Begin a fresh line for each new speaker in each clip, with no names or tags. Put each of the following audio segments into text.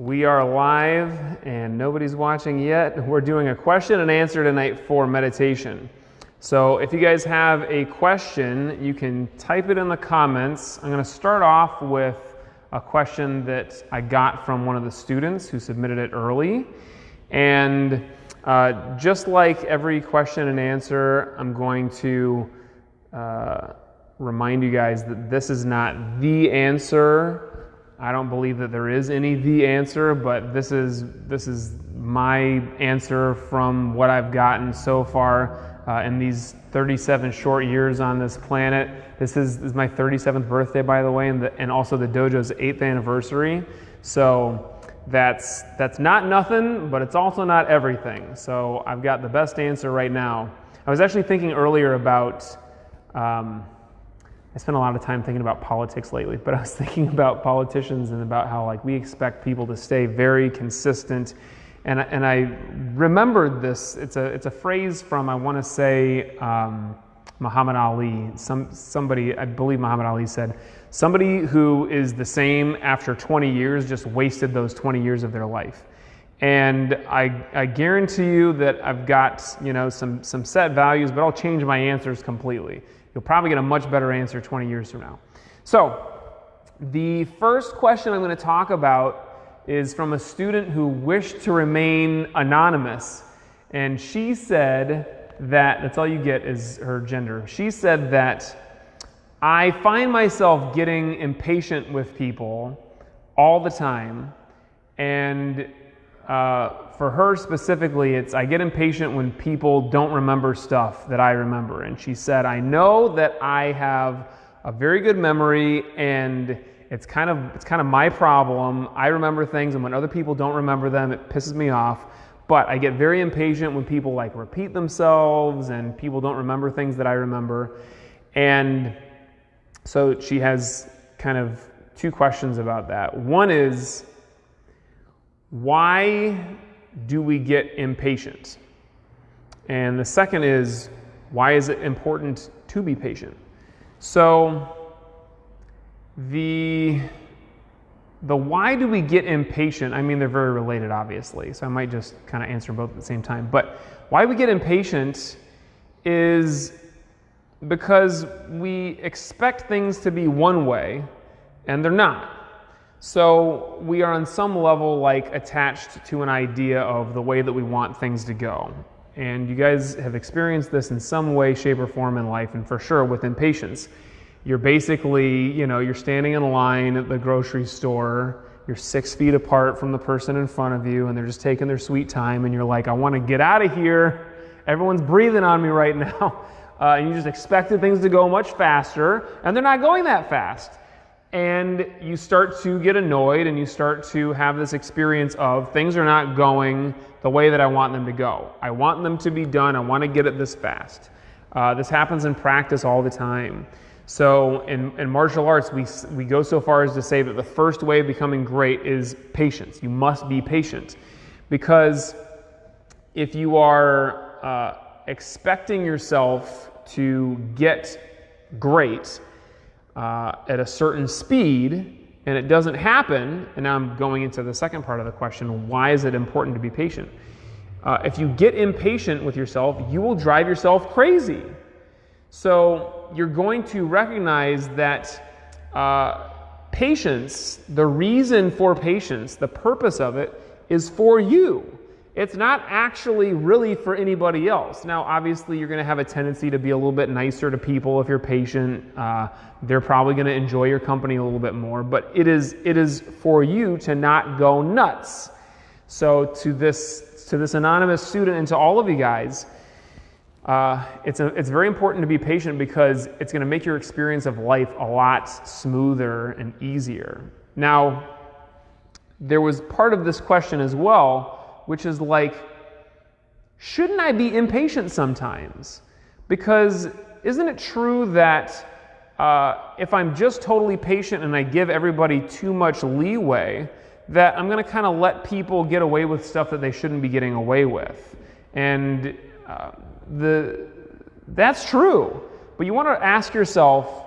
We are live and nobody's watching yet. We're doing a question and answer tonight for meditation. So if you guys have a question, you can type it in the comments. I'm going to start off with a question that I got from one of the students who submitted it early. And just like every question and answer, I'm going to remind you guys that this is not the answer. I don't believe that there is any the answer, but this is my answer from what I've gotten so far in these 37 short years on this planet. This is my 37th birthday, by the way, and also the dojo's 8th anniversary. So that's not nothing, but it's also not everything. So I've got the best answer right now. I was actually thinking earlier about I spent a lot of time thinking about politics lately, but I was thinking about politicians and about how we expect people to stay very consistent. And I remembered this. It's a phrase from, I want to say, Muhammad Ali. Somebody, I believe Muhammad Ali said, somebody who is the same after 20 years just wasted those 20 years of their life. And I guarantee you that I've got some set values, but I'll change my answers completely. You'll probably get a much better answer 20 years from now. So the first question I'm going to talk about is from a student who wished to remain anonymous. And she said that's all you get is her gender. She said that I find myself getting impatient with people all the time. And for her specifically, I get impatient when people don't remember stuff that I remember. And she said, I know that I have a very good memory and it's kind of my problem. I remember things, and when other people don't remember them, it pisses me off. But I get very impatient when people repeat themselves and people don't remember things that I remember. And so she has kind of two questions about that. One is, why do we get impatient? And the second is, why is it important to be patient? So the why do we get impatient, I mean, they're very related, obviously, so I might just kind of answer both at the same time. But why we get impatient is because we expect things to be one way and they're not. So we are on some level attached to an idea of the way that we want things to go. And you guys have experienced this in some way, shape, or form in life, and for sure with impatience. You're basically, you're standing in a line at the grocery store, you're 6 feet apart from the person in front of you, and they're just taking their sweet time, and you're like, I want to get out of here. Everyone's breathing on me right now. And you just expected things to go much faster, and they're not going that fast. And you start to get annoyed and you start to have this experience of things are not going the way that I want them to go. I want them to be done. I want to get it this fast. This happens in practice all the time. So in martial arts, we go so far as to say that the first way of becoming great is patience. You must be patient. Because if you are expecting yourself to get great at a certain speed, and it doesn't happen, and now I'm going into the second part of the question, why is it important to be patient? If you get impatient with yourself, you will drive yourself crazy. So you're going to recognize that patience, the reason for patience, the purpose of it, is for you. It's not actually really for anybody else. Now, obviously, you're going to have a tendency to be a little bit nicer to people if you're patient. They're probably going to enjoy your company a little bit more, but it is for you to not go nuts. So to this anonymous student and to all of you guys, it's very important to be patient because it's going to make your experience of life a lot smoother and easier. Now, there was part of this question as well, which is shouldn't I be impatient sometimes? Because isn't it true that if I'm just totally patient and I give everybody too much leeway, that I'm going to kind of let people get away with stuff that they shouldn't be getting away with? And that's true. But you want to ask yourself,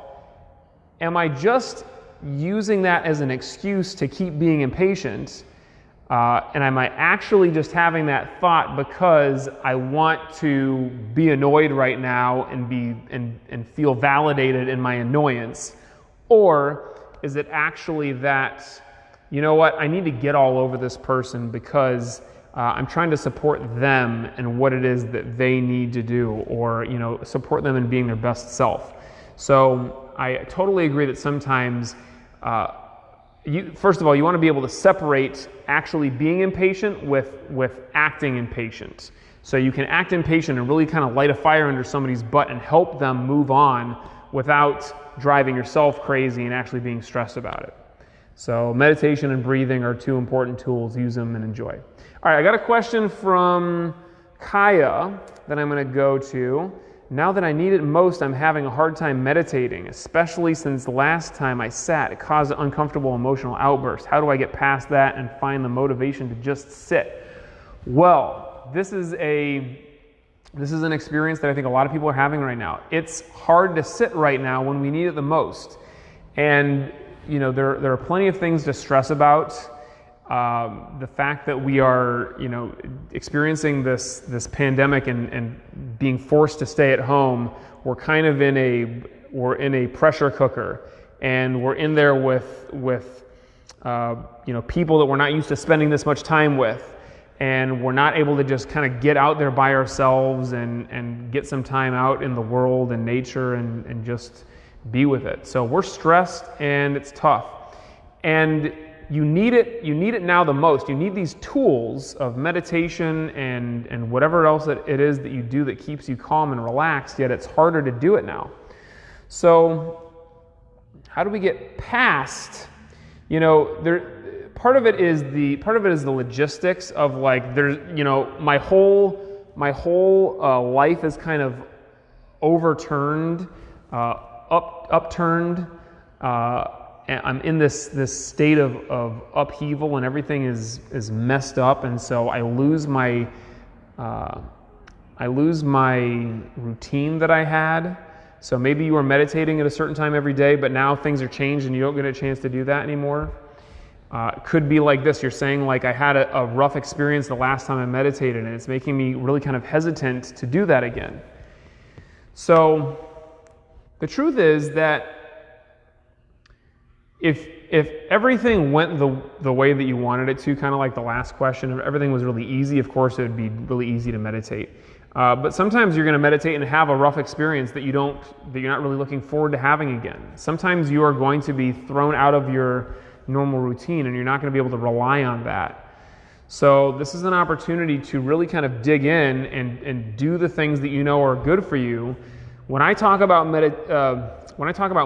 am I just using that as an excuse to keep being impatient? And am I actually just having that thought because I want to be annoyed right now and feel validated in my annoyance? Or is it actually that, you know what, I need to get all over this person because I'm trying to support them and what it is that they need to do, or support them in being their best self. So I totally agree that sometimes, first of all, you want to be able to separate actually being impatient with acting impatient. So you can act impatient and really kind of light a fire under somebody's butt and help them move on without driving yourself crazy and actually being stressed about it. So meditation and breathing are two important tools. Use them and enjoy. All right, I got a question from Kaya that I'm going to go to. Now that I need it most, I'm having a hard time meditating, especially since the last time I sat, it caused an uncomfortable emotional outburst. How do I get past that and find the motivation to just sit? Well, this is an experience that I think a lot of people are having right now. It's hard to sit right now when we need it the most. And there are plenty of things to stress about. The fact that we are, experiencing this pandemic and being forced to stay at home, we're kind of in a pressure cooker, and we're in there with people that we're not used to spending this much time with, and we're not able to just kind of get out there by ourselves and get some time out in the world and nature and just be with it. So we're stressed and it's tough. And you need it now the most. You need these tools of meditation and whatever else that it is that you do that keeps you calm and relaxed, yet it's harder to do it now. So how do we get past, part of it is the logistics of like, there's, my whole life is kind of overturned, upturned, I'm in this state of upheaval, and everything is messed up, and so I lose my routine that I had. So maybe you were meditating at a certain time every day, but now things are changed and you don't get a chance to do that anymore. It could be like this. You're saying, like, I had a rough experience the last time I meditated, and it's making me really kind of hesitant to do that again. So the truth is that if everything went the way that you wanted it to, kind of like the last question, if everything was really easy, of course it would be really easy to meditate. But sometimes you're going to meditate and have a rough experience that you're not really looking forward to having again. Sometimes you are going to be thrown out of your normal routine, and you're not going to be able to rely on that. So this is an opportunity to really kind of dig in and do the things that you know are good for you. When I talk about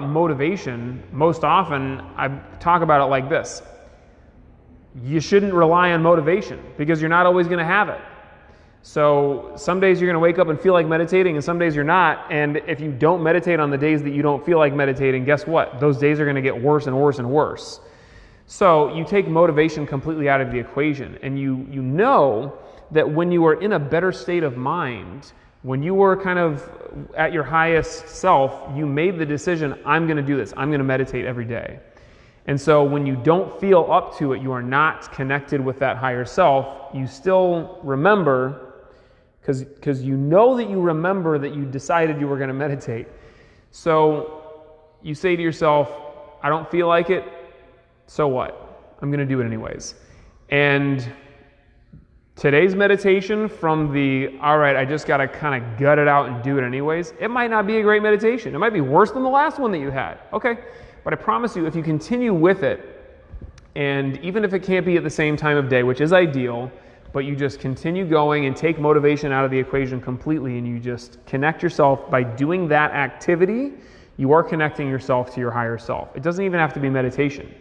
motivation, most often I talk about it like this. You shouldn't rely on motivation because you're not always going to have it. So some days you're going to wake up and feel like meditating, and some days you're not. And if you don't meditate on the days that you don't feel like meditating, guess what? Those days are going to get worse and worse and worse. So you take motivation completely out of the equation, and you know that when you are in a better state of mind, when you were kind of at your highest self, you made the decision, I'm going to do this. I'm going to meditate every day. And so when you don't feel up to it, you are not connected with that higher self. You still remember, because you know that you remember that you decided you were going to meditate. So you say to yourself, I don't feel like it, so what? I'm going to do it anyways. And today's meditation from all right, I just got to kind of gut it out and do it anyways, it might not be a great meditation. It might be worse than the last one that you had. Okay, but I promise you, if you continue with it, and even if it can't be at the same time of day, which is ideal, but you just continue going and take motivation out of the equation completely, and you just connect yourself by doing that activity, you are connecting yourself to your higher self. It doesn't even have to be meditation.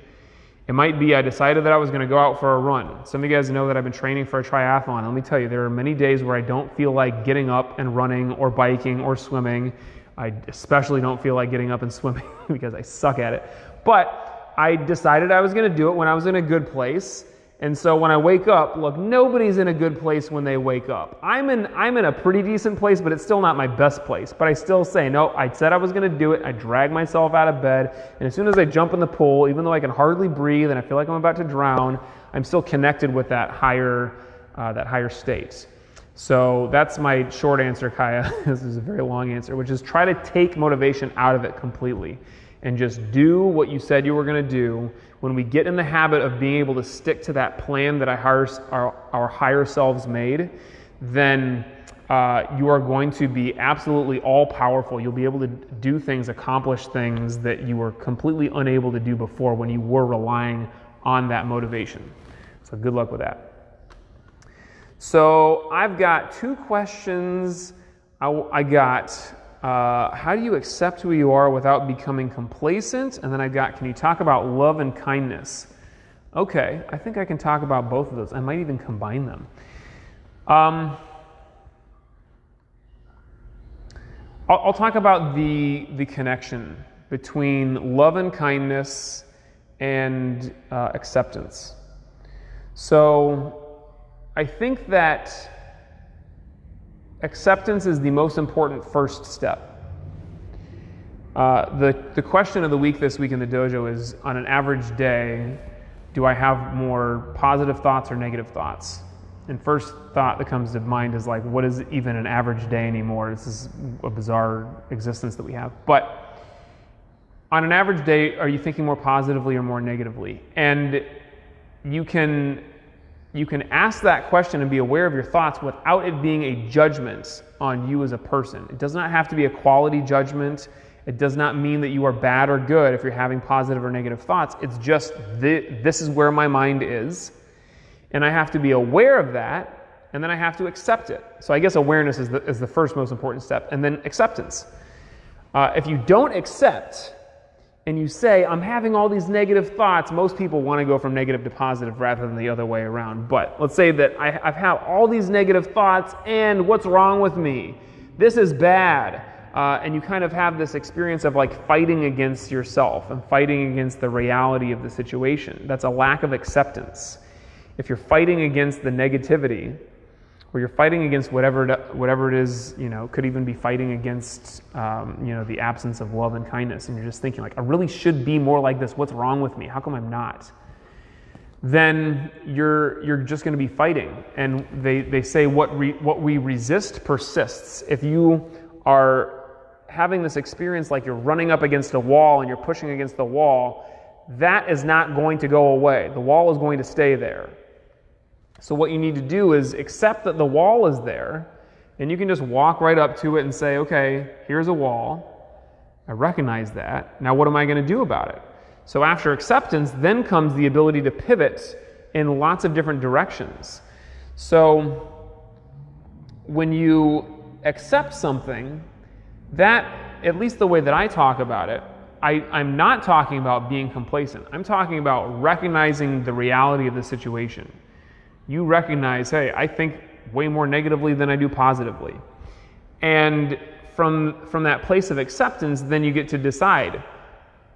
It might be, I decided that I was going to go out for a run. Some of you guys know that I've been training for a triathlon. Let me tell you, there are many days where I don't feel like getting up and running or biking or swimming. I especially don't feel like getting up and swimming because I suck at it. But I decided I was going to do it when I was in a good place. And so when I wake up, look, nobody's in a good place when they wake up. I'm in a pretty decent place, but it's still not my best place. But I still say, no, I said I was going to do it. I drag myself out of bed. And as soon as I jump in the pool, even though I can hardly breathe and I feel like I'm about to drown, I'm still connected with that higher state. So that's my short answer, Kaya. This is a very long answer, which is try to take motivation out of it completely and just do what you said you were going to do. When we get in the habit of being able to stick to that plan that our higher selves made, then you are going to be absolutely all-powerful. You'll be able to do things, accomplish things that you were completely unable to do before when you were relying on that motivation. So good luck with that. So I've got 2 questions. I got, how do you accept who you are without becoming complacent? And then I got, can you talk about love and kindness? Okay, I think I can talk about both of those. I might even combine them. I'll talk about the connection between love and kindness and acceptance. So I think that acceptance is the most important first step. The question of the week this week in the dojo is, on an average day, do I have more positive thoughts or negative thoughts? And first thought that comes to mind is like, what is even an average day anymore? This is a bizarre existence that we have. But on an average day, are you thinking more positively or more negatively? And you can ask that question and be aware of your thoughts without it being a judgment on you as a person. It does not have to be a quality judgment. It does not mean that you are bad or good if you're having positive or negative thoughts. It's just this is where my mind is, and I have to be aware of that, and then I have to accept it. So I guess awareness is the first most important step, and then acceptance. If you don't accept, and you say, I'm having all these negative thoughts, most people want to go from negative to positive rather than the other way around. But let's say that I've had all these negative thoughts, and what's wrong with me? This is bad. And you kind of have this experience of like fighting against yourself and fighting against the reality of the situation. That's a lack of acceptance. If you're fighting against the negativity, or you're fighting against whatever it is, could even be fighting against, the absence of love and kindness, and you're just thinking like, I really should be more like this. What's wrong with me? How come I'm not? Then you're just going to be fighting. And they say what we resist persists. If you are having this experience like you're running up against a wall and you're pushing against the wall, that is not going to go away. The wall is going to stay there. So what you need to do is accept that the wall is there, and you can just walk right up to it and say, okay, here's a wall. I recognize that. Now what am I going to do about it? So after acceptance, then comes the ability to pivot in lots of different directions. So when you accept something, that, at least the way that I talk about it, I'm not talking about being complacent. I'm talking about recognizing the reality of the situation. You recognize, hey, I think way more negatively than I do positively. And from that place of acceptance, then you get to decide,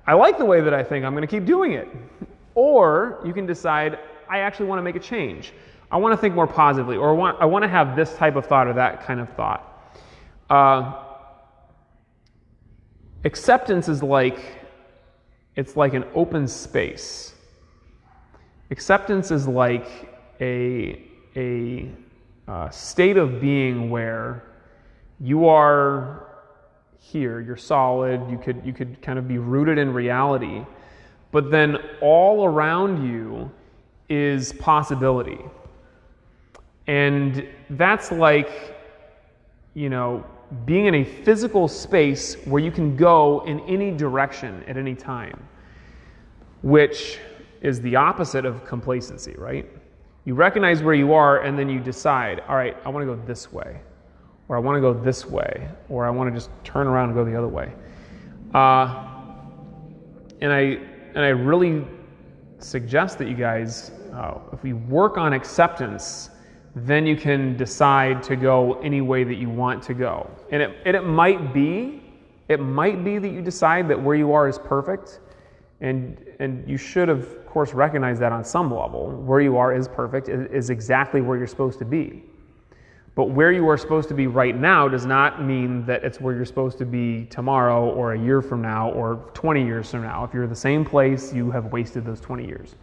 I like the way that I think, I'm going to keep doing it. Or you can decide, I actually want to make a change. I want to think more positively, or I want to have this type of thought or that kind of thought. Acceptance is it's like an open space. Acceptance is like a state of being where you are here, you're solid, you could kind of be rooted in reality, but then all around you is possibility. And that's like, being in a physical space where you can go in any direction at any time, which is the opposite of complacency, right? You recognize where you are, and then you decide, all right, I want to go this way, or I want to go this way, or I want to just turn around and go the other way. And I really suggest that you guys, if we work on acceptance, then you can decide to go any way that you want to go. And it might be that you decide that where you are is perfect, And you should, of course, recognize that on some level. Where you are is perfect, is exactly where you're supposed to be. But where you are supposed to be right now does not mean that it's where you're supposed to be tomorrow or a year from now or 20 years from now. If you're in the same place, you have wasted those 20 years.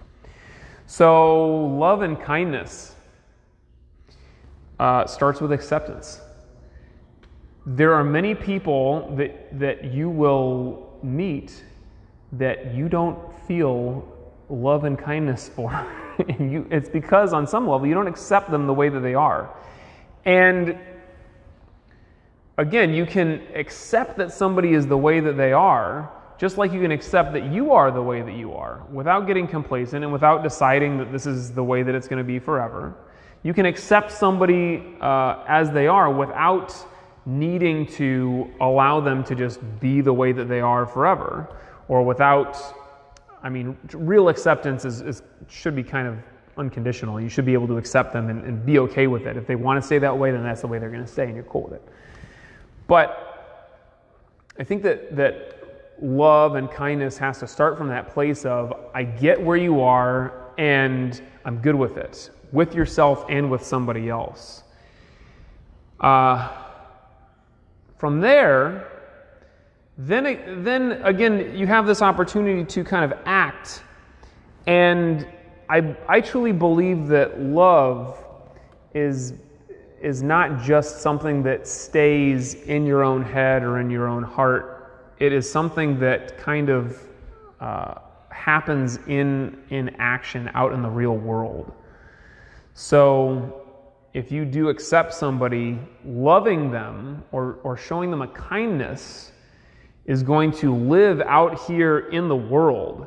So love and kindness starts with acceptance. There are many people that you will meet that you don't feel love and kindness for. It's because on some level you don't accept them the way that they are. And again, you can accept that somebody is the way that they are, just like you can accept that you are the way that you are, without getting complacent and without deciding that this is the way that it's going to be forever. You can accept somebody as they are without needing to allow them to just be the way that they are forever, or without, real acceptance should be kind of unconditional. You should be able to accept them and be okay with it. If they want to stay that way, then that's the way they're going to stay, and you're cool with it. But I think that love and kindness has to start from that place of, I get where you are, and I'm good with it, with yourself and with somebody else. From there, then again, you have this opportunity to kind of act. And I truly believe that love is not just something that stays in your own head or in your own heart. It is something that kind of happens in action out in the real world. So if you do accept somebody, loving them or showing them a kindness is going to live out here in the world.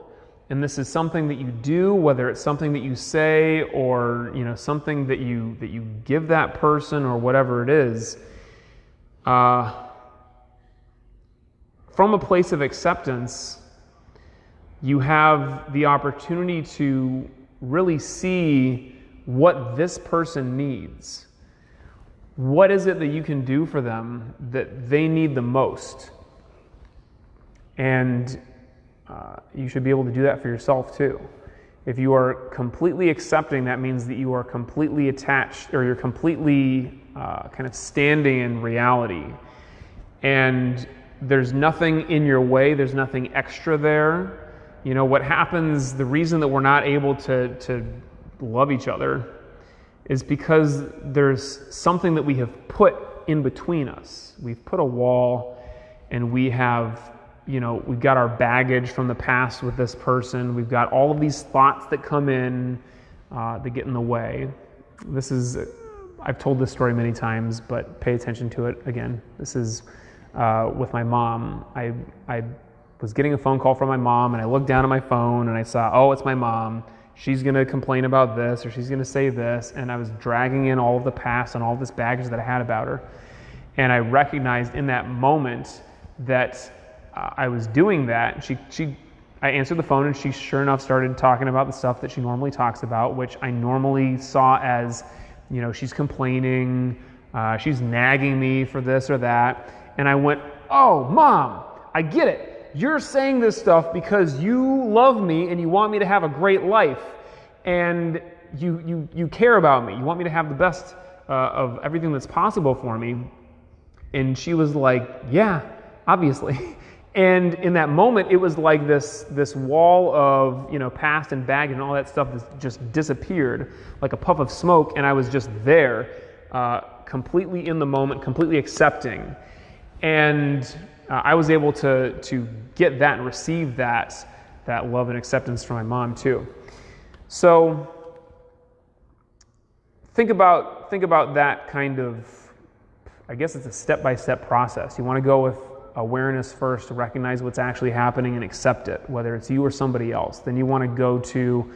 And this is something that you do, whether it's something that you say or something that you give that person or whatever it is, from a place of acceptance, you have the opportunity to really see what this person needs. What is it that you can do for them that they need the most? And you should be able to do that for yourself too. If you are completely accepting, that means that you are completely attached, or you're completely kind of standing in reality. And there's nothing in your way, there's nothing extra there. What happens, the reason that we're not able to love each other is because there's something that we have put in between us. We've put a wall, and we have we've got our baggage from the past with this person. We've got all of these thoughts that come in that get in the way. I've told this story many times, but pay attention to it again. This is with my mom. I was getting a phone call from my mom, and I looked down at my phone, and I saw, oh, it's my mom. She's going to complain about this, or she's going to say this, and I was dragging in all of the past and all this baggage that I had about her. And I recognized in that moment that I was doing that. I answered the phone, and she sure enough started talking about the stuff that she normally talks about, which I normally saw as, she's complaining, she's nagging me for this or that. And I went, oh, Mom, I get it. You're saying this stuff because you love me and you want me to have a great life, and you care about me. You want me to have the best of everything that's possible for me. And she was like, yeah, obviously. And in that moment, it was like this wall of past and baggage and all that stuff just disappeared like a puff of smoke, and I was just there, completely in the moment, completely accepting. And I was able to get that and receive that love and acceptance from my mom too. So think about that kind of, I guess it's a step-by-step process. You want to go with awareness first, to recognize what's actually happening and accept it, whether it's you or somebody else. Then you want to go to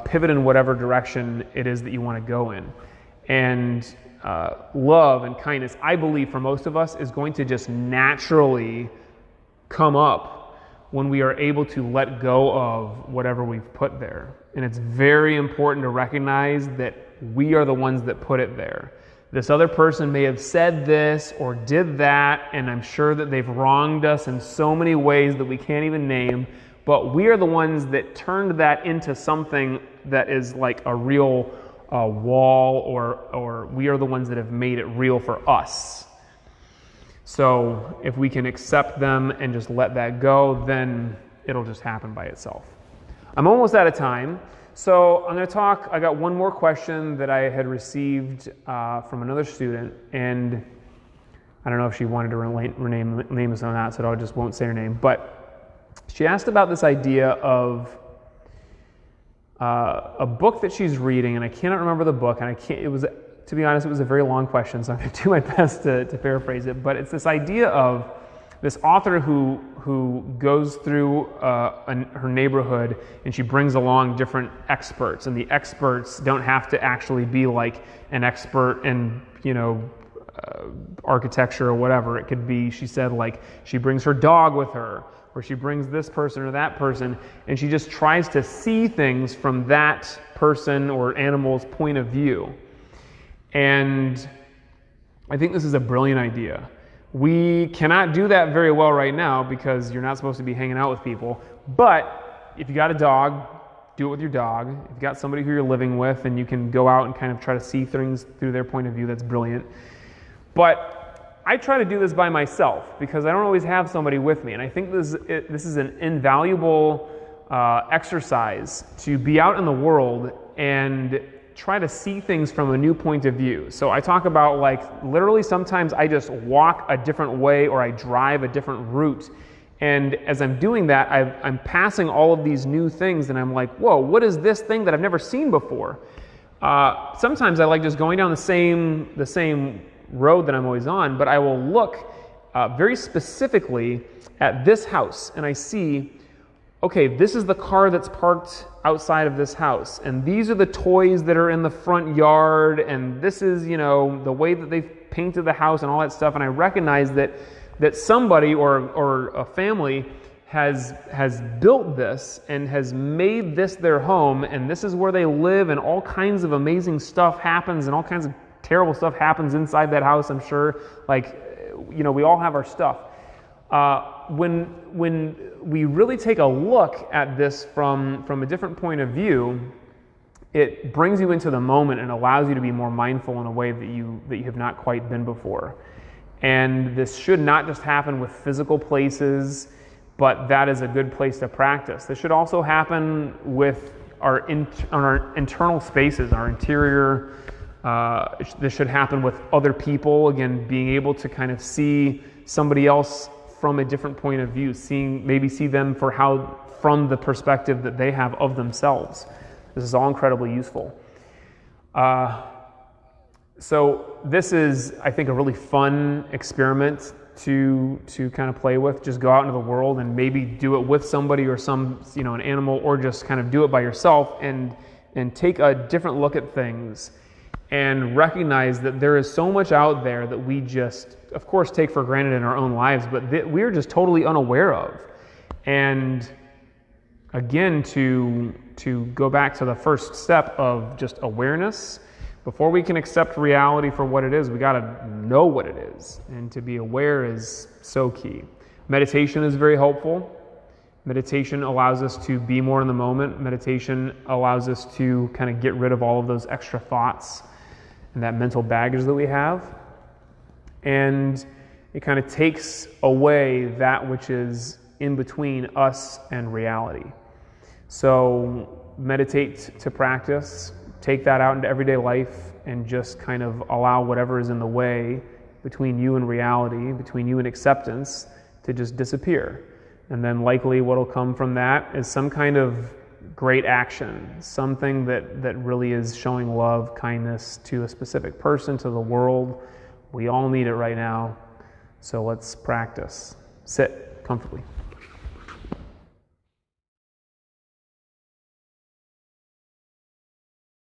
pivot in whatever direction it is that you want to go in. And love and kindness, I believe for most of us, is going to just naturally come up when we are able to let go of whatever we've put there. And it's very important to recognize that we are the ones that put it there. This other person may have said this or did that, and I'm sure that they've wronged us in so many ways that we can't even name. but we are the ones that turned that into something that is like a real wall, or we are the ones that have made it real for us. So if we can accept them and just let that go, then it'll just happen by itself. I'm almost out of time, so I'm going to talk. I got one more question that I had received from another student, and I don't know if she wanted to name us or not, so I just won't say her name. But she asked about this idea of a book that she's reading, and I cannot remember the book, and I can't. It was, to be honest, it was a very long question, so I'm going to do my best to paraphrase it. But it's this idea of this author who goes through her neighborhood, and she brings along different experts, and the experts don't have to actually be like an expert in, architecture or whatever. It could be, she said, like she brings her dog with her, or she brings this person or that person, and she just tries to see things from that person or animal's point of view. And I think this is a brilliant idea. We cannot do that very well right now because you're not supposed to be hanging out with people. But if you got a dog, do it with your dog. If you've got somebody who you're living with and you can go out and kind of try to see things through their point of view, that's brilliant. But I try to do this by myself because I don't always have somebody with me. And I think this is an invaluable exercise to be out in the world and try to see things from a new point of view. So I talk about, like, literally sometimes I just walk a different way or I drive a different route. And as I'm doing that, I'm passing all of these new things and I'm like, whoa, what is this thing that I've never seen before? Sometimes I like just going down the same road that I'm always on, but I will look very specifically at this house and I see, okay, this is the car that's parked outside of this house, and these are the toys that are in the front yard, and this is, the way that they've painted the house and all that stuff, and I recognize that somebody or a family has built this and has made this their home, and this is where they live, and all kinds of amazing stuff happens, and all kinds of terrible stuff happens inside that house, I'm sure. Like, we all have our stuff. When we really take a look at this from a different point of view, it brings you into the moment and allows you to be more mindful in a way that you have not quite been before. And this should not just happen with physical places, but that is a good place to practice. This should also happen with our internal spaces, our interior. This should happen with other people. Again, being able to kind of see somebody else from a different point of view, see them from the perspective that they have of themselves. This is all incredibly useful. So this is, I think, a really fun experiment to kind of play with. Just go out into the world and maybe do it with somebody or an animal, or just kind of do it by yourself and take a different look at things and recognize that there is so much out there that we just, of course, take for granted in our own lives, but that we're just totally unaware of. And again, to go back to the first step of just awareness, before we can accept reality for what it is, we got to know what it is. And to be aware is so key. Meditation is very helpful. Meditation allows us to be more in the moment. Meditation allows us to kind of get rid of all of those extra thoughts and that mental baggage that we have. And it kind of takes away that which is in between us and reality. So meditate to practice, take that out into everyday life, and just kind of allow whatever is in the way between you and reality, between you and acceptance, to just disappear. And then likely what will come from that is some kind of great action, something that really is showing love, kindness to a specific person, to the world. We all need it right now, so let's practice. Sit comfortably.